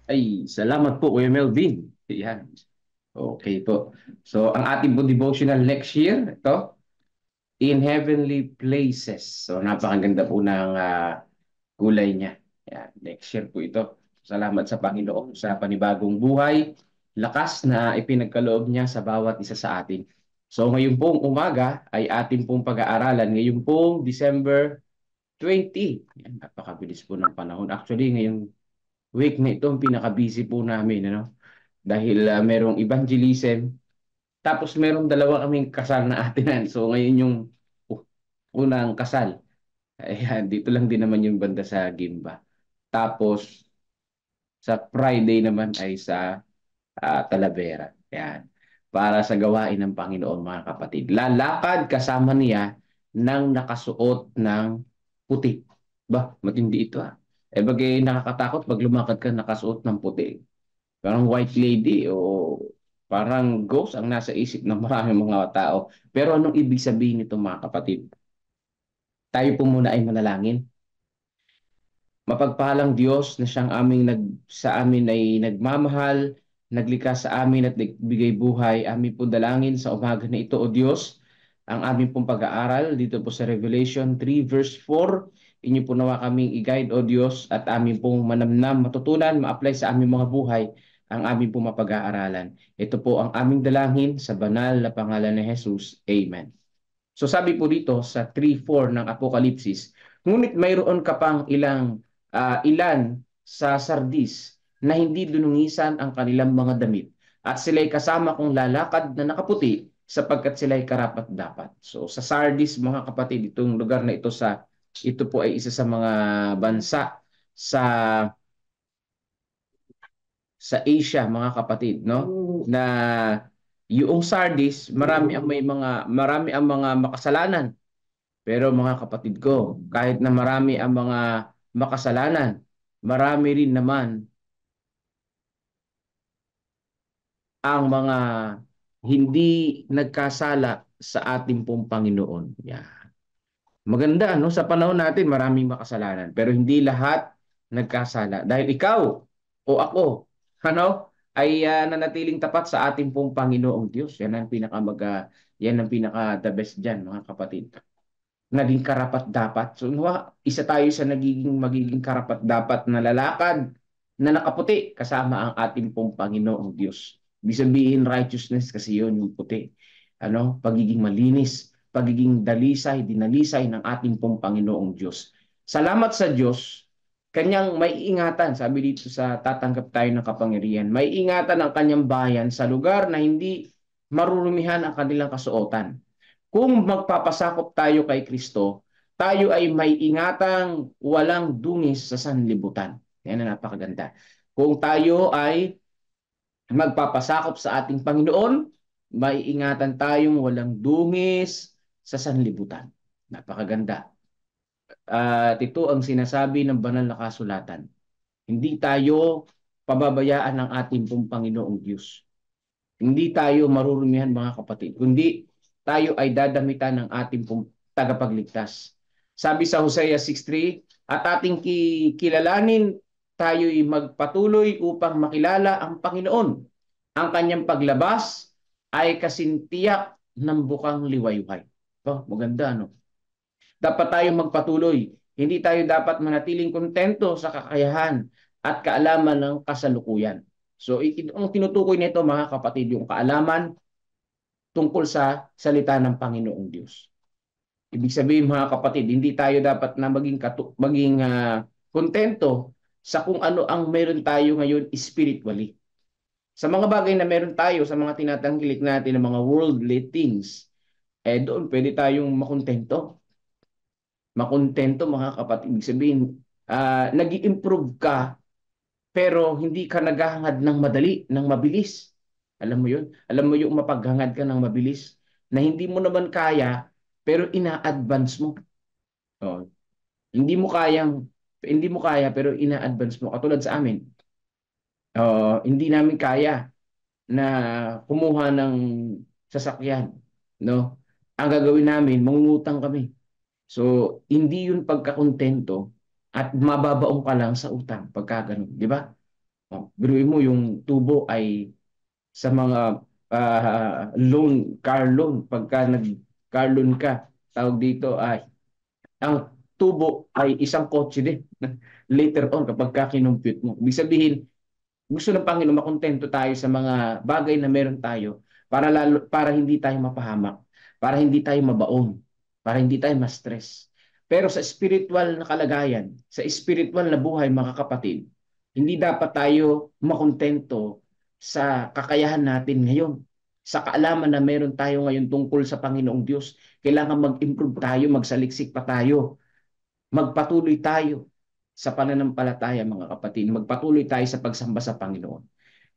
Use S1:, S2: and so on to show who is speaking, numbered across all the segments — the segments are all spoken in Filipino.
S1: Ay, salamat po, Kuya Melvin. Yan. Okay po. So, ang ating po devotional next year, ito, In Heavenly Places. So, napakaganda po ng kulay niya. Yan, next year po ito. Salamat sa Panginoon sa panibagong buhay, lakas na ipinagkaloob niya sa bawat isa sa atin. So, ngayon pong umaga ay ating pong pag-aaralan. Ngayon pong December 20. Yan, napakabilis po ng panahon. Actually, ngayong week na ito, ang pinaka-busy po namin, ano? Dahil merong evangelism, tapos merong dalawa kaming kasal na atinan. So ngayon yung uh, unang kasal. Ayan, dito lang din naman yung banda sa Gimba. Tapos sa Friday naman ay sa Talavera. Ayan. Para sa gawain ng Panginoon, mga kapatid. Lalakad kasama niya ng nakasuot ng puti. Ba, matindi ito ah. Eh bagay nakakatakot pag lumakad ka nakasuot ng puti. Parang white lady o parang ghost ang nasa isip ng maraming mga tao. Pero anong ibig sabihin nito, mga kapatid? Tayo po muna ay manalangin. Mapagpalang Diyos na siyang sa amin ay nagmamahal, naglikha sa amin at nagbigay buhay. Amin po dalangin sa umaga na ito, O Diyos, ang aming pong pag-aaral dito po sa Revelation 3 verse 4. Inyo po nawa kaming i-guide, O Diyos, at amin pong manamnam, matutunan, ma-apply sa aming mga buhay ang aming pong mapag-aaralan. Ito po ang aming dalangin sa banal na pangalan ni Jesus. Amen. So sabi po dito sa 3:4 ng Apokalipsis, ngunit mayroon ka pang ilan sa Sardis na hindi dunungisan ang kanilang mga damit at sila'y kasama kong lalakad na nakaputi sapagkat sila'y karapat-dapat. So sa Sardis, mga kapatid, itong lugar na ito po ay isa sa mga bansa sa Asia, mga kapatid, no? Na yung Sardis, marami ang mga makasalanan. Pero mga kapatid ko, kahit na marami ang mga makasalanan, marami rin naman ang mga hindi nagkasala sa ating pong Panginoon. Yeah. Maganda, no? Sa panahon natin, maraming makasalanan. Pero hindi lahat nagkasala. Dahil ikaw o ako, ano, ay nanatiling tapat sa ating pong Panginoong Diyos. Yan ang pinaka the best dyan, mga kapatid. Naging karapat-dapat. So, isa tayo sa magiging karapat-dapat na lalakad na nakaputi kasama ang ating pong Panginoong Diyos. Ibig sabihin, righteousness kasi yun, yung puti. Ano? Pagiging malinis, pagiging dinalisay ng ating pong Panginoong Diyos. Salamat sa Diyos, kanyang may ingatan, sabi dito sa tatanggap tayo ng kapangyarihan, may ingatan ang kanyang bayan sa lugar na hindi marurumihan ang kanilang kasuotan. Kung magpapasakop tayo kay Kristo, tayo ay may ingatang walang dungis sa sanlibutan. Yan ang napakaganda. Kung tayo ay magpapasakop sa ating Panginoon, may ingatan tayong walang dungis sa sanlibutan. Napakaganda. At ito ang sinasabi ng banal na kasulatan. Hindi tayo pababayaan ng ating pong Panginoong Diyos. Hindi tayo marurumihan, mga kapatid, kundi tayo ay dadamitan ng ating tagapagligtas. Sabi sa Hosea 6:3, at ating kilalanin tayo'y magpatuloy upang makilala ang Panginoon. Ang kanyang paglabas ay kasintiyak ng bukang liwayway. Oh, maganda, no? Dapat tayong magpatuloy. Hindi tayo dapat manatiling kontento sa kakayahan at kaalaman ng kasalukuyan. So, ang tinutukoy nito, mga kapatid, yung kaalaman tungkol sa salita ng Panginoong Diyos. Ibig sabihin, mga kapatid, hindi tayo dapat na maging kontento sa kung ano ang meron tayo ngayon spiritually. Sa mga bagay na meron tayo, sa mga tinatangkilik natin ng mga worldly things, doon pwede tayong makontento. Makontento, mga kapatid. Ibig sabihin, nag-i-improve ka pero hindi ka naghahangad ng madali, ng mabilis. Alam mo yun? Alam mo yung mapaghangad ka ng mabilis na hindi mo naman kaya pero ina-advance mo. Oh, hindi mo kaya pero ina-advance mo. Katulad sa amin, hindi namin kaya na kumuha ng sasakyan, no? Ang gagawin namin, mangungutang kami. So, hindi yun pagkakontento at mababaong ka lang sa utang pagka ganun, di ba? Biruin mo yung tubo ay sa mga car loan, pagka nag-car loan ka, tawag dito ay ang tubo ay isang kotse din. Later on, kapag kinumpute mo. Ibig sabihin, gusto ng Panginoon makontento tayo sa mga bagay na meron tayo para hindi tayo mapahamak, para hindi tayo mabaon, para hindi tayo ma-stress. Pero sa spiritual na kalagayan, sa spiritual na buhay mga kapatid, hindi dapat tayo makontento sa kakayahan natin ngayon. Sa kaalaman na meron tayo ngayon tungkol sa Panginoong Diyos, kailangan mag-improve tayo, magsaliksik pa tayo, magpatuloy tayo sa pananampalataya mga kapatid. Magpatuloy tayo sa pagsamba sa Panginoon.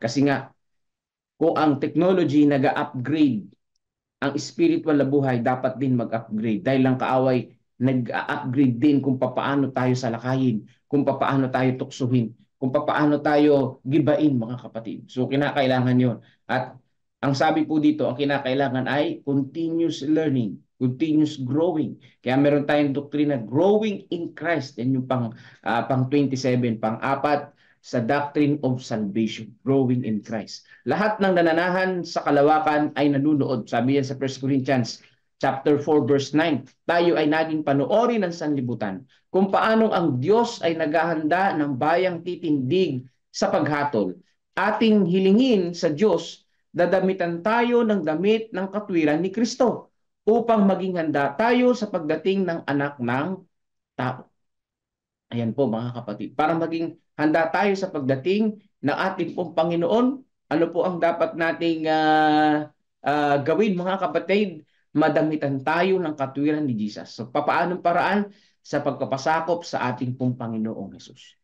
S1: Kasi nga, kung ang technology nag-upgrade, ang spiritual na buhay dapat din mag-upgrade. Dahil lang kaaway, nag-upgrade din kung papaano tayo salakayin, kung papaano tayo tuksuhin, kung papaano tayo gibain mga kapatid. So kinakailangan yon. At ang sabi po dito, ang kinakailangan ay continuous learning, continuous growing. Kaya meron tayong doktrina, growing in Christ. Yan yung pang 27, pang-apat, sa doctrine of salvation, growing in Christ. Lahat ng nananahan sa kalawakan ay nanunood. Sabi yan sa 1 Corinthians chapter 4 verse 9. Tayo ay naging panoorin ng sanlibutan kung paanong ang Diyos ay naghahanda ng bayang titindig sa paghatol. Ating hilingin sa Diyos, dadamitan tayo ng damit ng katwiran ni Kristo upang maging handa tayo sa pagdating ng anak ng tao. Ayan po mga kapatid. Para maging handa tayo sa pagdating ng ating pong Panginoon, ano po ang dapat nating gawin mga kapatid? Madamitan tayo ng katwiran ni Jesus. So papaanong paraan? Sa pagpapasakop sa ating pong Panginoong Hesus.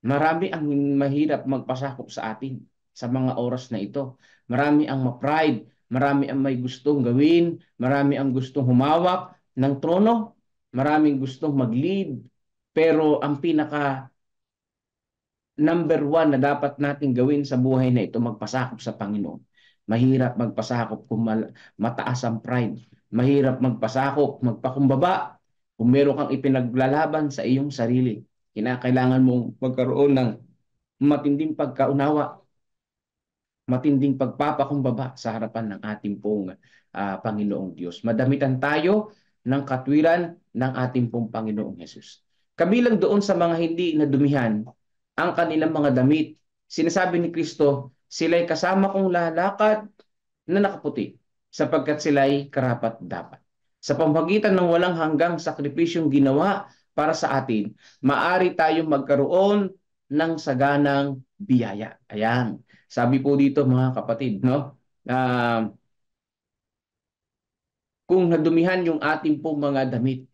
S1: Marami ang mahirap magpasakop sa atin sa mga oras na ito. Marami ang ma-pride, marami ang may gustong gawin, marami ang gustong humawak ng trono, maraming gustong mag-lead, pero ang pinaka number one na dapat natin gawin sa buhay na ito, magpasakop sa Panginoon. Mahirap magpasakop kung mataas ang pride. Mahirap magpasakop, magpakumbaba kung meron kang ipinaglalaban sa iyong sarili. Kinakailangan mong magkaroon ng matinding pagkaunawa, matinding pagpapakumbaba sa harapan ng ating pong Panginoong Diyos. Madamitan tayo ng katwiran ng ating pong Panginoong Hesus. Kabilang doon sa mga hindi nadumihan ang kanilang mga damit. Sinasabi ni Kristo, sila'y kasama kong lalakad na nakaputi sapagkat sila'y karapat-dapat. Sa pamamagitan ng walang hanggang sakripisyong ginawa para sa atin, maari tayong magkaroon ng saganang biyaya. Ayan. Sabi po dito mga kapatid, no? Kung nadumihan yung ating pong mga damit,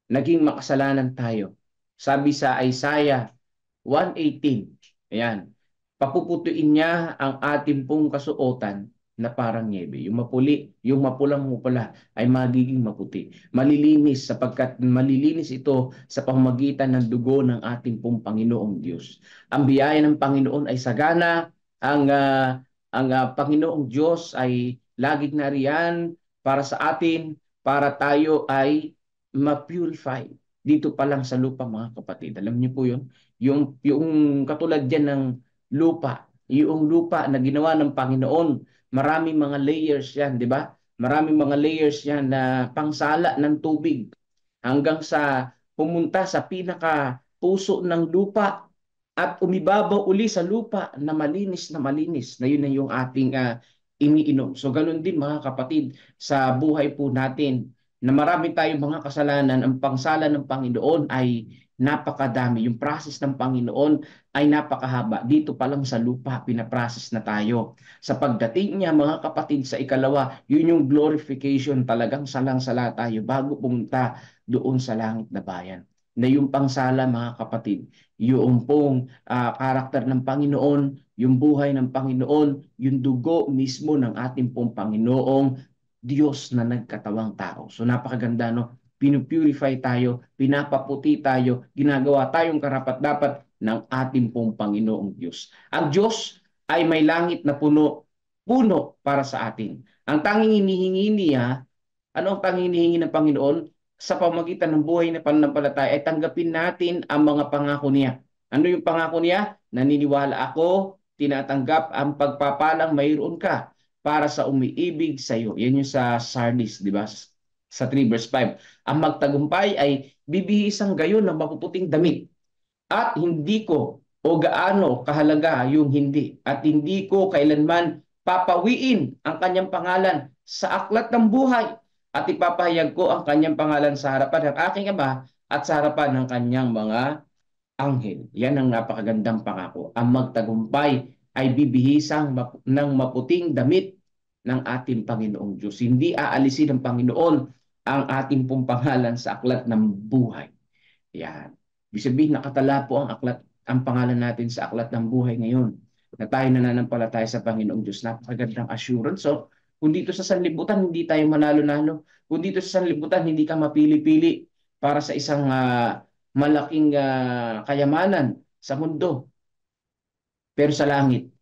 S1: naging makasalanan tayo. Sabi sa Isaiah 1:18, ayan, papuputuin niya ang ating pong kasuotan na parang niebe. Yung mapuli, yung mapulang mupula ay magiging maputi. Malilinis sapagkat malilinis ito sa pamamagitan ng dugo ng ating pong Panginoong Diyos. Ang biyaya ng Panginoon ay sagana, ang Panginoong Diyos ay laging nariyan para sa atin, para tayo ay ma-purify dito pa lang sa lupa mga kapatid. Alam niyo po yun? Yung katulad dyan ng lupa, yung lupa na ginawa ng Panginoon, maraming mga layers yan, di ba? Maraming mga layers yan na pangsala ng tubig hanggang sa pumunta sa pinaka puso ng lupa at umibabaw uli sa lupa na malinis na yun na yung ating iniinom. So ganun din mga kapatid sa buhay po natin na marami tayong mga kasalanan, ang pangsala ng Panginoon ay napakadami. Yung process ng Panginoon ay napakahaba. Dito pa lang sa lupa, pinaprocess na tayo. Sa pagdating niya, mga kapatid, sa ikalawa, yun yung glorification. Talagang salang-sala tayo bago pumunta doon sa langit na bayan. Na yung pangsala, mga kapatid, yung pong karakter ng Panginoon, yung buhay ng Panginoon, yung dugo mismo ng ating pong Panginoong Diyos na nagkatawang tao. So napakaganda, no? Pinupurify tayo, pinapaputi tayo, ginagawa tayong karapat-dapat ng ating pong Panginoong Diyos. Ang Diyos ay may langit na puno para sa atin. Ang tanging hinihingi niya, ano ang tanging hinihingi ng Panginoon? Sa pamamagitan ng buhay na pananampalataya ay tanggapin natin ang mga pangako niya. Ano yung pangako niya? Naniniwala ako, tinatanggap ang pagpapalang mayroon ka para sa umiibig sa iyo. Yan yung sa Sardis, di ba? Sa 3 verse 5. Ang magtagumpay ay bibihisang gayon ng mapuputing damit at hindi ko o gaano kahalaga yung hindi at hindi ko kailanman papawiin ang kanyang pangalan sa aklat ng buhay at ipapahayag ko ang kanyang pangalan sa harapan ng aking ama at sa harapan ng kanyang mga anghel. Yan ang napakagandang pangako. Ang magtagumpay ay bibihisang ng maputing damit ng ating Panginoong Diyos. Hindi aalisin ng Panginoon ang ating pong pangalan sa aklat ng buhay. Yan. Ibig sabihin, nakatala po ang pangalan natin sa aklat ng buhay ngayon na tayo nananampalataya sa Panginoong Diyos. Napakagandang assurance. So, kung dito sa sanlibutan, hindi tayo manalo-nalo. Kung dito sa sanlibutan, hindi ka mapili-pili para sa isang malaking kayamanan sa mundo. Pero sa langit,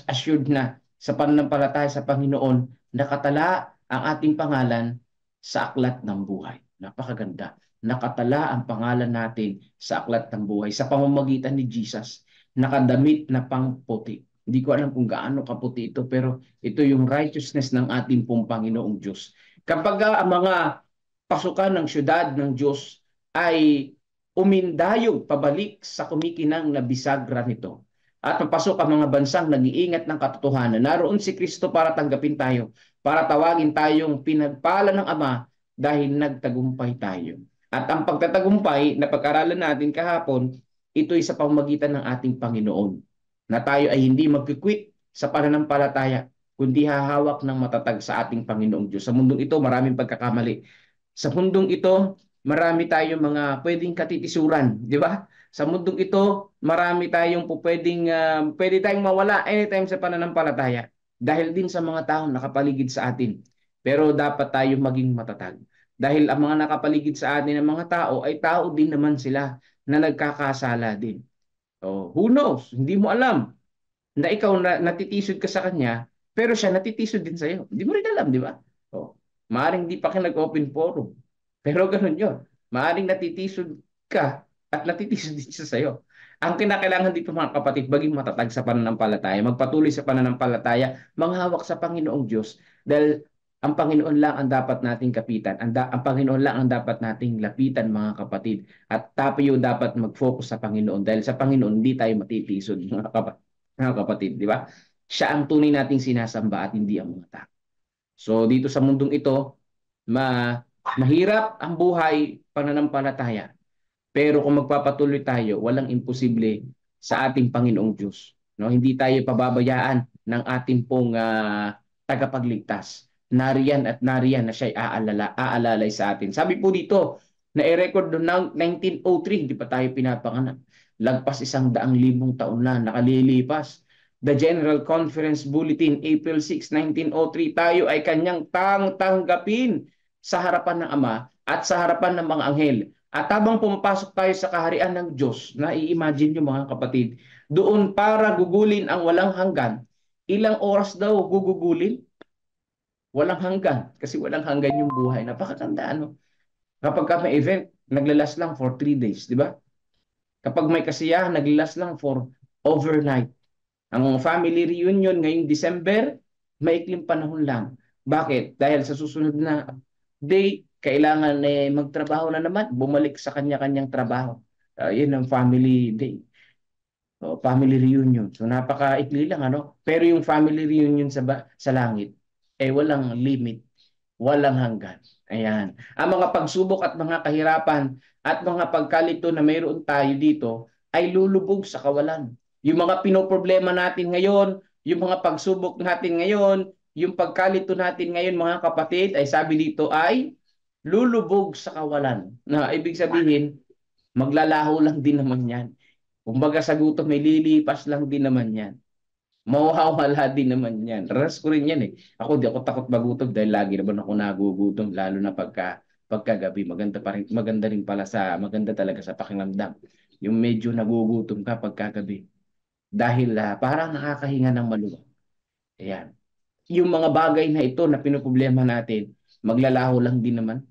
S1: assured na sa pananampalataya sa Panginoon, nakatala ang ating pangalan sa aklat ng buhay. Napakaganda. Nakatala ang pangalan natin sa aklat ng buhay sa pamamagitan ni Jesus. Nakadamit na pangputi. Hindi ko alam kung gaano kaputi ito, pero ito yung righteousness ng ating pong Panginoong Diyos. Kapag ang mga pasukan ng syudad ng Diyos ay umindayog pabalik sa kumikinang na bisagra nito, at papasok ang mga bansang nag-iingat ng katotohanan. Naroon si Kristo para tanggapin tayo, para tawagin tayong pinagpala ng Ama dahil nagtagumpay tayo. At ang pagtatagumpay na pag-aralan natin kahapon, ito'y sa pamamagitan ng ating Panginoon. Na tayo ay hindi magkikwit sa pananampalataya, kundi hahawak ng matatag sa ating Panginoong Diyos. Sa mundong ito, maraming pagkakamali. Sa mundong ito, marami tayong mga pwedeng katitisuran, di ba? Sa mundong ito, marami tayong pwede tayong mawala anytime sa pananampalataya dahil din sa mga taong nakapaligid sa atin. Pero dapat tayong maging matatag. Dahil ang mga nakapaligid sa atin ng mga tao ay tao din naman sila na nagkakasala din. So, who knows? Hindi mo alam na ikaw natitisod ka sa kanya, pero siya natitisod din sa iyo. Hindi mo rin alam, di ba? So, maaring di pa ka nag-open forum. Pero ganun yun. Maaring natitisod ka at natitisod din siya sa iyo. Ang kinakailangan dito mga kapatid, maging matatag sa pananampalataya, magpatuloy sa pananampalataya, manghawak sa Panginoong Diyos dahil ang Panginoon lang ang dapat nating kapitan. Ang Panginoon lang ang dapat nating lapitan mga kapatid. At tayo dapat mag-focus sa Panginoon dahil sa Panginoon hindi tayo matitisod mga kapatid, di ba? Siya ang tunay nating sinasamba at hindi ang mga tao. So dito sa mundong ito, mahirap ang buhay pananampalataya. Pero kung magpapatuloy tayo, walang imposible sa ating Panginoong Diyos. No, hindi tayo pababayaan ng ating pong tagapagligtas. Nariyan at nariyan na siya'y aalalay sa atin. Sabi po dito, na i-record noong 1903, hindi pa tayo pinapanganak. Lagpas 100,000 taon na nakalilipas. The General Conference Bulletin, April 6, 1903, tayo ay kanyang tanggapin sa harapan ng Ama at sa harapan ng mga anghel. At habang pumapasok tayo sa kaharian ng Diyos, na-imagine nyo mga kapatid, doon para gugulin ang walang hanggan. Ilang oras daw gugugulin? Walang hanggan. Kasi walang hanggan yung buhay. Napakatanda, ano? Kapag may event, naglalas lang for 3 days, di ba? Kapag may kasiyahan, naglalas lang for overnight. Ang family reunion ngayong December, maikling panahon lang. Bakit? Dahil sa susunod na day, kailangan magtrabaho na naman, bumalik sa kanya-kanyang trabaho. Yun ang family day. So, family reunion. So napakaikli lang ano. Pero yung family reunion sa langit walang limit, walang hanggan. Ayan. Ang mga pagsubok at mga kahirapan at mga pagkalito na mayroon tayo dito ay lulubog sa kawalan. Yung mga pinoproblema natin ngayon, yung mga pagsubok natin ngayon, yung pagkalito natin ngayon mga kapatid ay sabi dito ay lulubog sa kawalan. Na ibig sabihin, maglalaho lang din naman yan. Kumbaga sa gutom, may lilipas lang din naman yan. Mawawala din naman yan. Raras ko rin yan eh. Ako di ako takot magutom dahil lagi naman ako nagugutom lalo na pagkagabi. Maganda rin pala maganda talaga sa pakiramdam. Yung medyo nagugutom ka pagkagabi. Dahil parang nakakahinga ng maluwag. Ayan. Yung mga bagay na ito na pinoproblema natin, maglalaho lang din naman.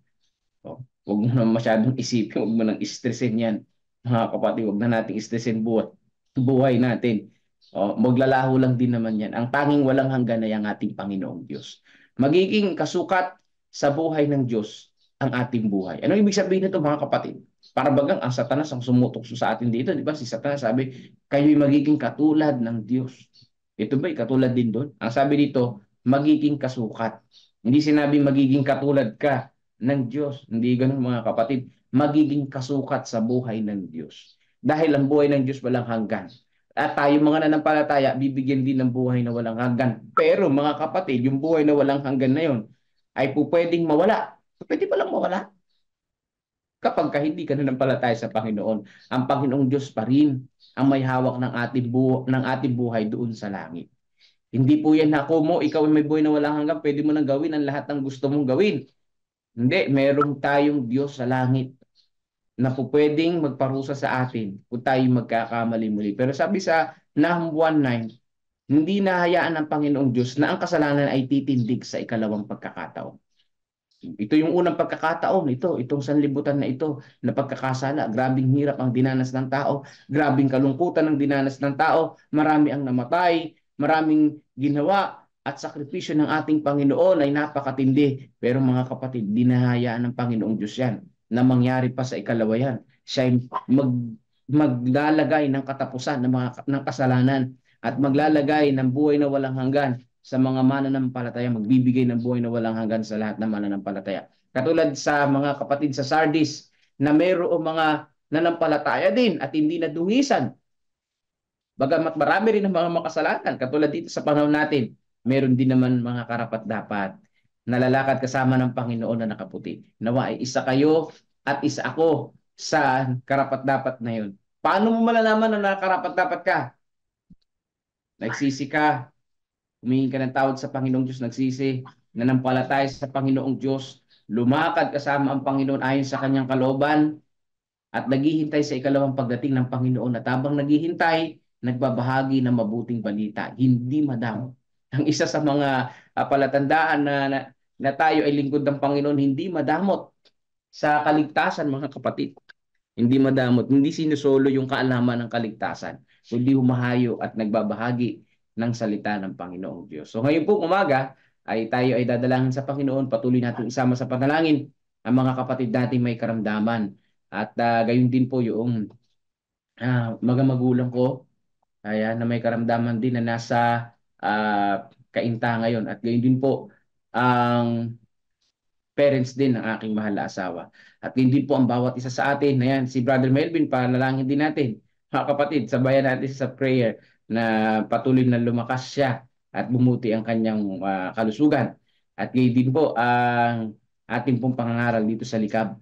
S1: Huwag mo na masyadong isipin, huwag mo nang istresin yan. Mga kapatid, huwag na nating stressin buhay natin. O, maglalaho lang din naman yan. Ang tanging walang hanggan ay ang ating Panginoong Diyos. Magiging kasukat sa buhay ng Diyos ang ating buhay. Ano ibig sabihin nito mga kapatid? Para bagang ang Satanas ang sumutokso sa atin dito, di ba? Si Satanas sabi, kayo'y magiging katulad ng Diyos. Ito ba'y katulad din doon? Ang sabi dito, magiging kasukat. Hindi sinabi magiging katulad ka ng Diyos. Hindi ganun mga kapatid. Magiging kasukat sa buhay ng Diyos. Dahil ang buhay ng Diyos walang hanggan. At tayo mga nanampalataya, bibigyan din ng buhay na walang hanggan. Pero mga kapatid, yung buhay na walang hanggan na yun, ay po pwedeng mawala. Pwede pa lang mawala kapag hindi ka nanampalataya sa Panginoon. Ang Panginoong Diyos pa rin ang may hawak ng ating buhay doon sa langit. Hindi po yan ako mo, ikaw ay may buhay na walang hanggan, pwede mo nang gawin ang lahat ng gusto mong gawin. Hindi, meron tayong Diyos sa langit na po pwedeng magparusa sa atin kung tayo magkakamali muli. Pero sabi sa Nahum 1:9, hindi nahayaan ng Panginoong Diyos na ang kasalanan ay titindig sa ikalawang pagkakataon. Ito yung unang pagkakataon, itong sanlibutan na ito na pagkakasala. Grabing hirap ang dinanas ng tao, grabing kalungkutan ang dinanas ng tao, marami ang namatay, maraming ginawa at sakripisyo ng ating Panginoon ay napakatindi. Pero mga kapatid, dinahayaan ng Panginoong Diyos yan na mangyari pa sa ikalawa yan. Siya ay maglalagay ng katapusan ng kasalanan at maglalagay ng buhay na walang hanggan sa mga mananampalataya, magbibigay ng buhay na walang hanggan sa lahat ng mananampalataya. Katulad sa mga kapatid sa Sardis na mayroong mga nanampalataya din at hindi nadungisan. Bagamat marami rin ang mga makasalanan, katulad dito sa panahon natin, meron din naman mga karapat-dapat na lalakad kasama ng Panginoon na nakaputi. Nawa ay isa kayo at isa ako sa karapat-dapat na yun. Paano mo malalaman na nakarapat-dapat ka? Nagsisi ka, humingi ka ng tawad sa Panginoong Diyos, nagsisi, nanampalataya sa Panginoong Diyos, lumakad kasama ang Panginoon ayon sa kanyang kalooban, at naghihintay sa ikalawang pagdating ng Panginoon at habang naghihintay, nagbabahagi ng mabuting balita, hindi madamo. Ang isa sa mga palatandaan na tayo ay lingkod ng Panginoon, hindi madamot sa kaligtasan mga kapatid. Hindi madamot, hindi sinusolo yung kaalaman ng kaligtasan, kundi humahayo at nagbabahagi ng salita ng Panginoong Diyos. So ngayon po umaga ay tayo ay dadalangin sa Panginoon, patuloy natin isama sa panalangin ang mga kapatid natin may karamdaman. At gayon din po yung mga magulang ko ayan, na may karamdaman din na nasa kainta ngayon. At gayon din po ang parents din ng aking mahal na asawa. At hindi po ang bawat isa sa atin. Ayan, si Brother Melvin, panalangin din natin. Mga kapatid, sabayan natin sa prayer na patuloy na lumakas siya at bumuti ang kanyang kalusugan. At gayon din po ang ating pong pangangaral dito sa Likab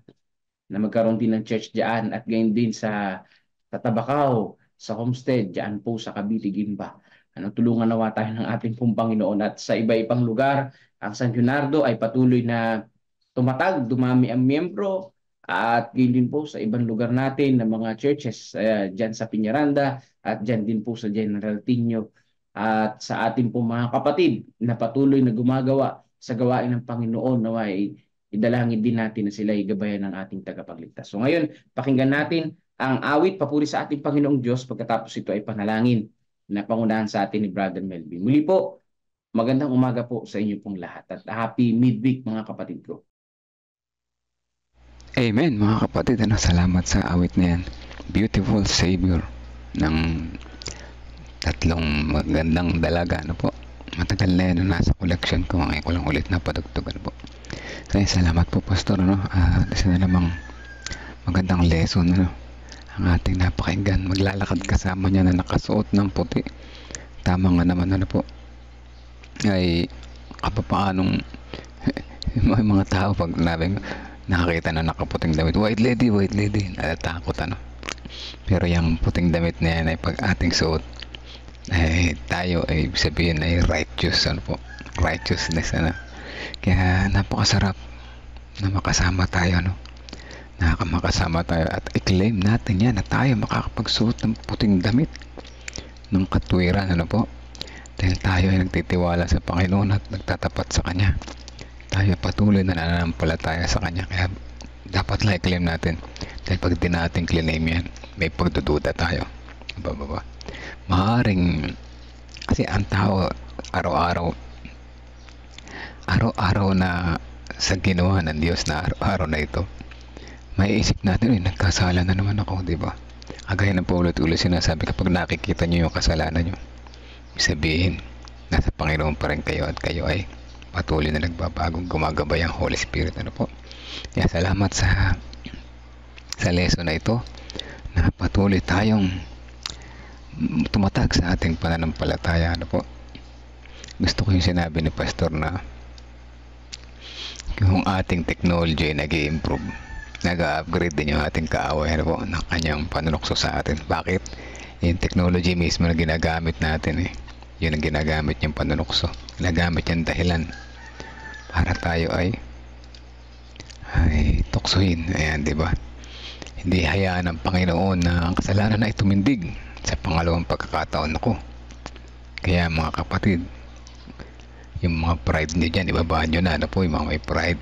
S1: na magkaroon din ng church diyan at gayon din sa Tatabakaw, sa Homestead, diyan po sa Cavite, Gimba. Tulungan nawa tayo ng ating pong Panginoon at sa iba-ibang lugar, ang San Leonardo ay patuloy na tumatag, dumami ang miyembro at gayon din po sa ibang lugar natin ng mga churches diyan sa Piñaranda at diyan din po sa General Tinio at sa ating pong mga kapatid na patuloy na gumagawa sa gawain ng Panginoon naway idalangin din natin na sila ay gabayan ng ating tagapagligtas. So ngayon, pakinggan natin ang awit papuri sa ating Panginoong Diyos pagkatapos ito ay panalangin na pangunahan sa atin ni Brother Melvin. Muli po, magandang umaga po sa inyo pong lahat at happy midweek mga kapatid ko.
S2: Amen mga kapatid, salamat sa awit na yan. Beautiful Savior ng tatlong magandang dalaga, po. Matagal na yan nasa collection ko, ngayon ko lang ulit na padugtugan po. Kaya salamat po Pastor, isa na namang magandang lesson, ang ating napakinggan. Maglalakad kasama niya na nakasuot ng puti. Tama nga naman, po, ay kapapaanong may mga tao pag nakakita na nakaputing damit, white lady, natatakot, pero yung puting damit na yan ay pag ating suot ay tayo ay sabihin ay righteous, po, righteousness, kaya napakasarap na makasama tayo, makasama tayo at i-claim natin yan na tayo makakapagsuot ng puting damit ng katwiran, po, dahil tayo ay nagtitiwala sa Panginoon at nagtatapat sa Kanya. Tayo patuloy na nananampalataya sa Kanya, kaya dapat lang i-claim natin, dahil pag di natin claim yan, may pagdududa tayo. Ba? Maaaring, kasi ang tao araw-araw na sa ginawa ng Diyos na araw-araw na ito, maiisip natin, nagkasala na naman ako, di ba? Agaya ng paulit-ulit sinasabi, kapag nakikita nyo yung kasalanan nyo, sabihin, nasa Panginoon pa rin kayo at kayo ay patuloy na nagbabagong gumagabay ang Holy Spirit. Ano po? Kaya salamat sa lesson na ito, na patuloy tayong tumatag sa ating pananampalataya. Ano po? Gusto ko yung sinabi ni Pastor na yung ating technology nag-i-improve, nag-upgrade din yung ating kaaway, ano po, ng kanyang panunokso sa atin. Bakit? Yung technology mismo na ginagamit natin, yun ang ginagamit yung panunokso, ginagamit yung dahilan para tayo ay tuksohin. Ayan, di ba? Hindi hayaan ng Panginoon na ang kasalanan ay tumindig sa pangalawang pagkakataon. Ako, kaya mga kapatid, yung mga pride nyo dyan, ibabaan nyo na. Ano po, yung mga may pride,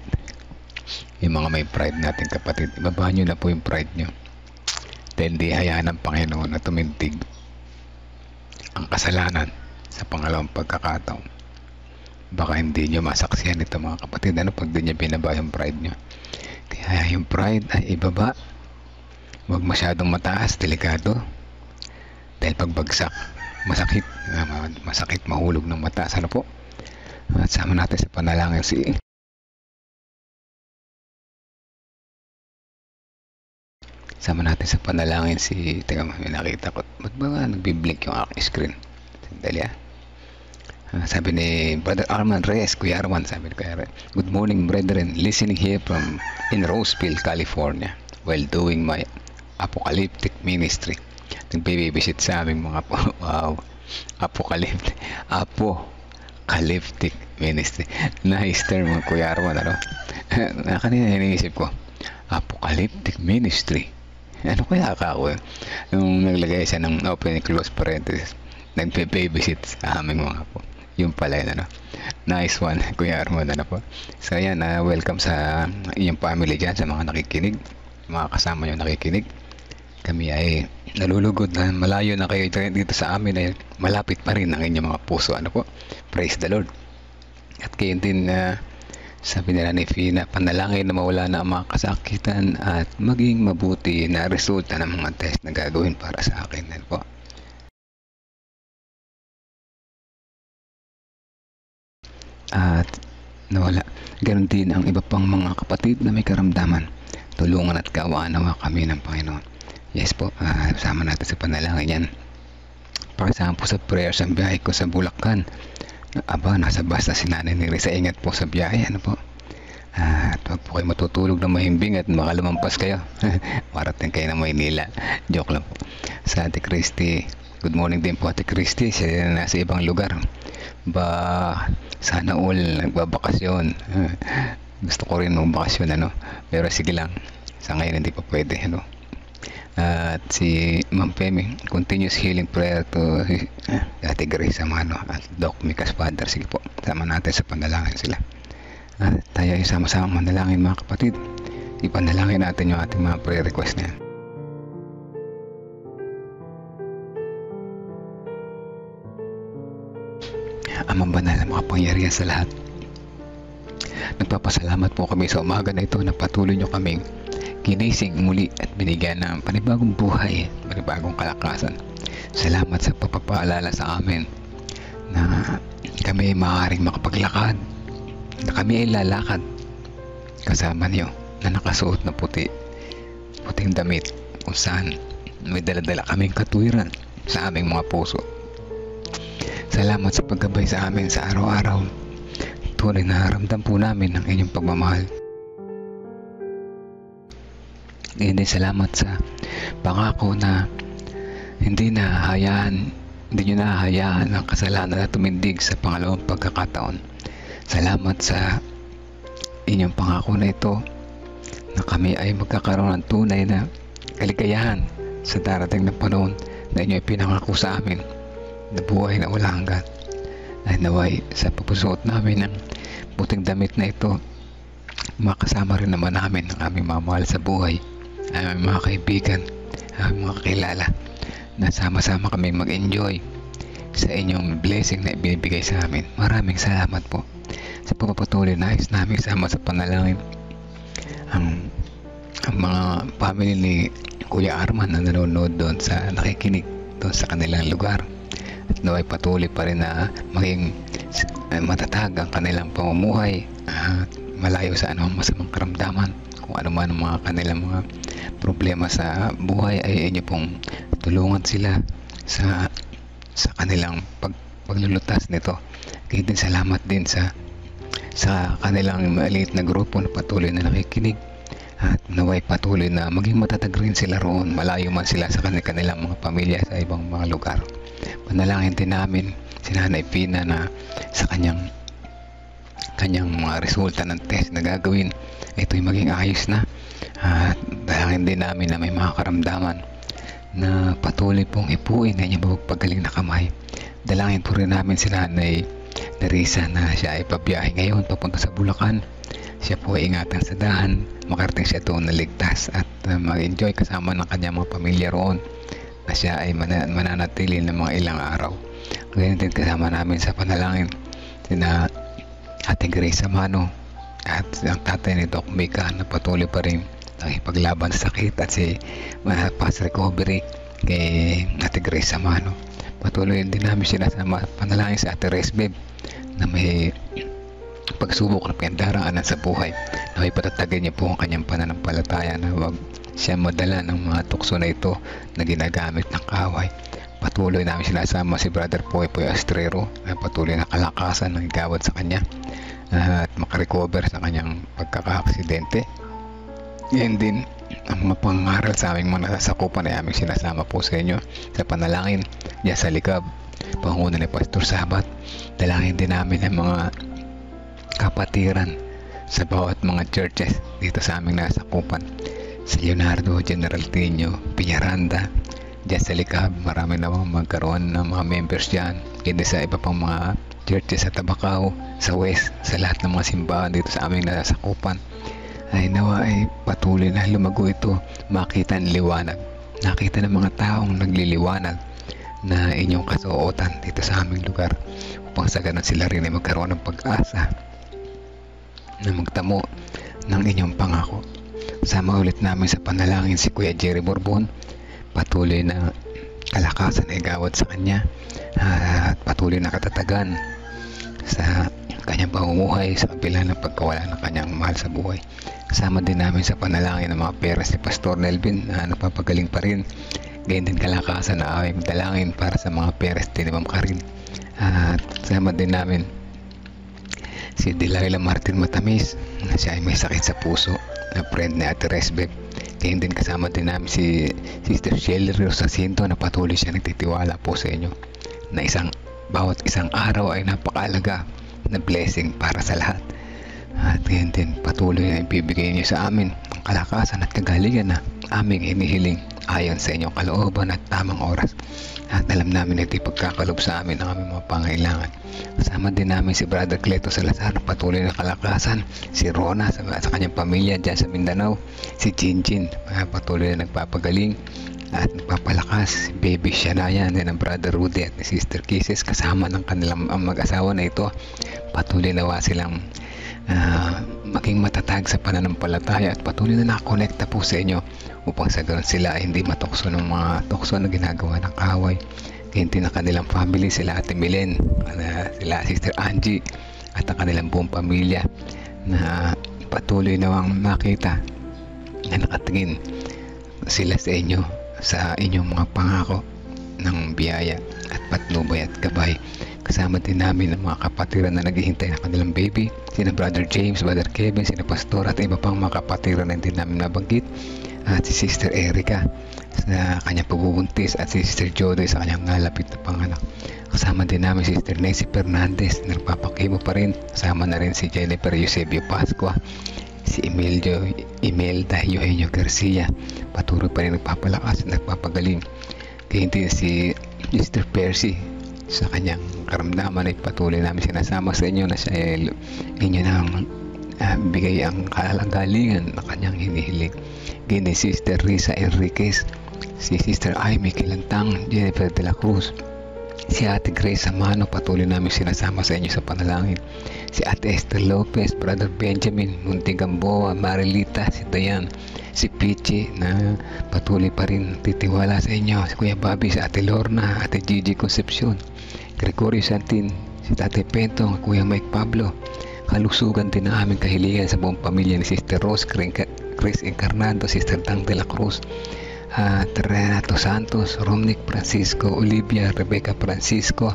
S2: yung mga may pride natin kapatid, ibabaan nyo na po yung pride nyo, dahil hindi hayaan ng Panginoon na tumindig ang kasalanan sa pangalawang pagkakataon. Baka hindi nyo masaksihan ito mga kapatid, ano, pag di nyo binaba yung pride nyo. Kaya yung pride ay ibaba, huwag masyadong mataas, delikado, dahil pagbagsak masakit mahulog ng mataas. Ano po? At sama natin sa panalangin teka, may nakita ko, ba't ba nagbiblink yung aking screen? Sandali sabi ni Brother Arman Reyes, Kuya Arman, sabi ni Kuya Arman, good morning brethren, listening here from in Roseville, California, while doing my apocalyptic ministry. Nagbe-babysit sa aming mga apocalyptic ministry. Nice term mga Kuya Arman, ano? Kanina iniisip ko, apocalyptic ministry, ano kaya ako nung naglagay siya ng open and close parenthesis, nagpe-babysit sa aming mga apo. Yung pala yun, ano? Nice one, Kuya Arman, ano po? So yan, welcome sa inyong family dyan, sa mga nakikinig, mga kasama nyo nakikinig. Kami ay nalulugod na malayo na kayo dito sa amin, ay malapit pa rin ang inyong mga puso. Ano po? Praise the Lord. At kayo din, sabi nila ni Fina, panalangin na mawala na ang mga kasakitan at maging mabuti na resulta ng mga test na gagawin para sa akin. Ano po? At nawala. Ganon din ang iba pang mga kapatid na may karamdaman. Tulungan at kaawaan nawa kami ng Panginoon. Yes po, sama natin sa panalangin yan. Pakisama po sa prayer sa biyahe ko sa Bulacan. Nasa bus na si Nanay ni Risa. Ingat po sa biyahe. Ano po? At wag po kayo matutulog na mahimbing at makalumampas kayo. Marating kayo ng Maynila. Joke lang po. Sa Ate Christy, good morning din po Ate Christy. Siya nasa ibang lugar. Sana all nagbabakasyon. Gusto ko rin magbakasyon, ano? Pero sige lang, sa ngayon hindi pa pwede, ano? At si Ma'am Femi, continuous healing prayer to Ate Grace Amano at Doc Micas Father. Sige po, sama natin sa panalangin sila. At tayo ay sama-sama manalangin mga kapatid. Ipanalangin natin yung ating mga prayer request na yan. Amang banal na makapangyarihan sa lahat, nagpapasalamat po kami sa umaga na ito na patuloy nyo kaming ginising muli at binigyan ng panibagong buhay, panibagong kalakasan. Salamat sa pagpapaalala sa amin na kami ay maaaring makapaglakad, na kami ay lalakad kasama niyo na nakasuot na puting damit, kung saan may daladala kaming katuwiran sa aming mga puso. Salamat sa paggabay sa amin sa araw-araw. Tunay na ramdam po namin ang inyong pagmamahal. Ngayon din salamat sa pangako na hindi nyo nahahayaan ang kasalanan na tumindig sa pangalawang pagkakataon. Salamat sa inyong pangako na ito na kami ay magkakaroon ng tunay na kaligayahan sa darating na panahon na inyo ipinangako sa amin na buhay na walang hanggan. Ay naway sa pagpusuot namin ng puting damit na ito, makasama rin naman namin ang aming mga mahal sa buhay, aming mga kaibigan, mga kilala, na sama-sama kami mag-enjoy sa inyong blessing na ibibigay sa amin. Maraming salamat po sa pagpapatuloy na ayos namin sama sa panalangin ang mga family ni Kuya Arman na nanonood doon, sa nakikinig doon sa kanilang lugar, at naway patuloy pa rin na maging matatag ang kanilang pamumuhay, malayo sa anumang masamang karamdaman. Kung ano man ang mga kanilang mga problema sa buhay, ay inyo pong tulungan sila sa kanilang paglulutas nito. Kaya din salamat din sa kanilang maliit na grupo na patuloy na nakikinig, at naway patuloy na maging matatag rin sila roon, malayo man sila sa kanilang mga pamilya sa ibang mga lugar. Panalangin din namin si Nanay Pina na sa kanyang mga resulta ng test na gagawin, ito'y maging ayos na. At dalangin din namin na may mga karamdaman na patuloy pong ipuin na inyong paggaling na kamay. Dalangin po rin namin si Nanay Nerissa na siya ay pabiyahe ngayon papunta sa Bulacan. Siya po ay ingatan sa daan, makarating siya doon na ligtas at mag-enjoy kasama ng kanyang mga pamilya roon, na siya ay mananatili ng mga ilang araw. Ngayon din kasama namin sa panalangin sina Ate Grace Amano at ang tatay ni Doc Mika na patuloy pa rin nakipaglaban sa sakit, at si fast recovery kay Ate Grace Amano. Patuloy din namin sinasama panalangin sa Ate Resbeb na may pagsubok na pinagdaraanan sa buhay, na may patatagin niya po ang kanyang pananampalataya na wag siya madala ng mga tukso na ito na ginagamit ng kaaway. Patuloy namin sinasama si Brother Poy Astrero na patuloy na kalakasan ng igawad sa kanya at makarecover sa kanyang pagkakaaksidente. Yan din ang mga pangaral sa aming mga nasasakupan ay aming sinasama po sa inyo sa panalangin diyan sa likab, panguna ni Pastor Sabat. Dalangin din namin ang mga kapatiran sa bawat mga churches dito sa aming nasakupan, sa Leonardo, General Tino, Piñaranda, diyan sa likab. Marami namang magkaroon ng mga members diyan, hindi sa iba pang mga churches sa Tabacao, sa West, sa lahat ng mga simbahan dito sa aming nasasakupan. Ay nawa ay patuloy na lumago ito, makita ang liwanag, nakita ng mga taong nagliliwanag na inyong kasuotan dito sa aming lugar, upang sa ganun sila rin ay magkaroon ng pag-asa na magtamo ng inyong pangako. Sama ulit namin sa panalangin si Kuya Jerry Borbon, patuloy na kalakasan ay gawad sa kanya at patuloy na katatagan sa kanyang pamumuhay sa kabila ng pagkawala ng kanyang mahal sa buhay. Kasama din namin sa panalangin ng mga parents ni Pastor Nelvin na napapagaling pa rin. Ganyan din kalakasan na aming dalangin para sa mga parents din ni Ma'am Karin. At kasama din namin si Delilah Martin Matamis na siya ay may sakit sa puso, na friend ni Ate Resbeb. Ganyan din kasama din namin si Sister Shelly Rosacinto na patuloy siya nagtitiwala po sa inyo na bawat isang araw ay napakaalaga na blessing para sa lahat. At ngayon din patuloy na ibibigay niyo sa amin ang kalakasan at kagalingan na aming hinihiling ayon sa inyong kalooban at tamang oras. At alam namin na ito'y pagkakalob sa amin ang aming mga pangailangan. Kasama din namin si Brother Cleto Salazar, patuloy na kalakasan, si Rona sa kanyang pamilya dyan sa Mindanao, si Jinjin patuloy na nagpapagaling at nagpapalakas, si Baby Shanayan din ng Brother Rudy at ni Sister Kisses, kasama ng kanilang mag-asawa na ito. Patuloy nawa silang maging matatag sa pananampalataya at patuloy na nakakonekta po sa inyo, upang sa ganoon sila ay hindi matukso ng mga tukso na ginagawa ng kaaway. Ganyan din ang kanilang family, sila Ate Milen, sila Sister Angie at ang kanilang buong pamilya, na patuloy nawang makita na nakatingin sila sa inyo, sa inyong mga pangako ng biyaya at patnubay at gabay. Kasama din namin ang mga kapatiran na naghihintay ng kanilang baby, sina Brother James, Brother Kevin, sina Pastor at iba pang mga kapatiran na hindi namin nabanggit, at si Sister Erica sa kanyang pagbubuntis at si Sister Jody sa kanyang nalapit na panganak. Kasama din namin si Sister Nancy Fernandez na nagpapakimo pa rin. Kasama na rin si Jennifer Eusebio Pascua, si Imelda Eugenio Garcia, patuloy pa rin nagpapalakas at nagpapagaling. Kaya din si Mr. Percy sa kanyang karamdaman ay patuloy namin sinasama sa inyo na siya inyo nang bigay ang kalagalingan na kanyang hinihiling. Ganyan Sister Risa Enriquez si Sister Aimee Kilantang, Jennifer de la Cruz, si Ate Grace Amano, patuloy namin sinasama sa inyo sa panalangin. Si Ate Esther Lopez, Brother Benjamin, Munting Gamboa, Marilita, si Dayan, si Pichi na patuloy pa rin titiwala sa inyo. Si Kuya Bobby, si Ate Lorna, Ate Gigi Concepcion, Gregorio Santin, si Tate Pentong, Kuya Mike Pablo. Kalusugan din ang aming kahilingan sa buong pamilya ni Sister Rose, Chris Encarnado, Sister Tang de la Cruz, Renato Santos, Romnick Francisco, Olivia, Rebecca Francisco,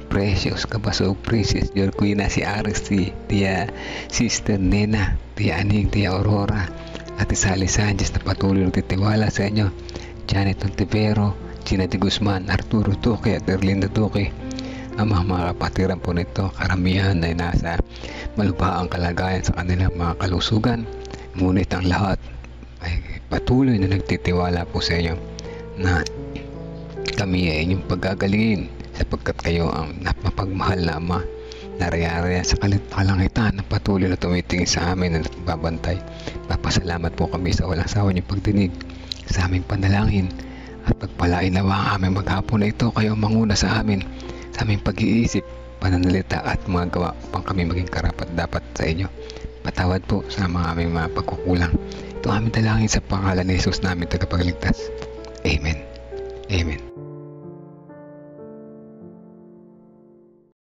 S2: Precious Cabasog, Princess Jorquina, si Aris, Tia Sister Nena, Tia Aning, Tia Aurora, Ate Sally Sanchez na patuloy nagtitiwala sa inyo, Janet Ontivero, Gina de Guzman, Arturo Duque at Erlinda Duque. Ang mga kapatiran po nito, karamihan ay nasa malupaang kalagayan sa kanilang mga kalusugan, ngunit ang lahat ay patuloy na nagtitiwala po sa inyo na kami ay inyong paggagalingin sapagkat kayo ang napapagmahal na Ama, nariyari sa kalangitan na patuloy na tumitingin sa amin at nagbabantay. Papasalamat po kami sa walang sawa niyong pagdinig sa aming panalangin at pagpalain nawa ang aming maghapon na ito. Kayo manguna sa amin, sa aming pag-iisip, pananalita at mga gawa upang kami maging karapat dapat sa inyo. Patawad po sa mga aming mga pagkukulang. Ito aming dalangin sa pangalan ni Jesus namin tagapagligtas. Amen. Amen.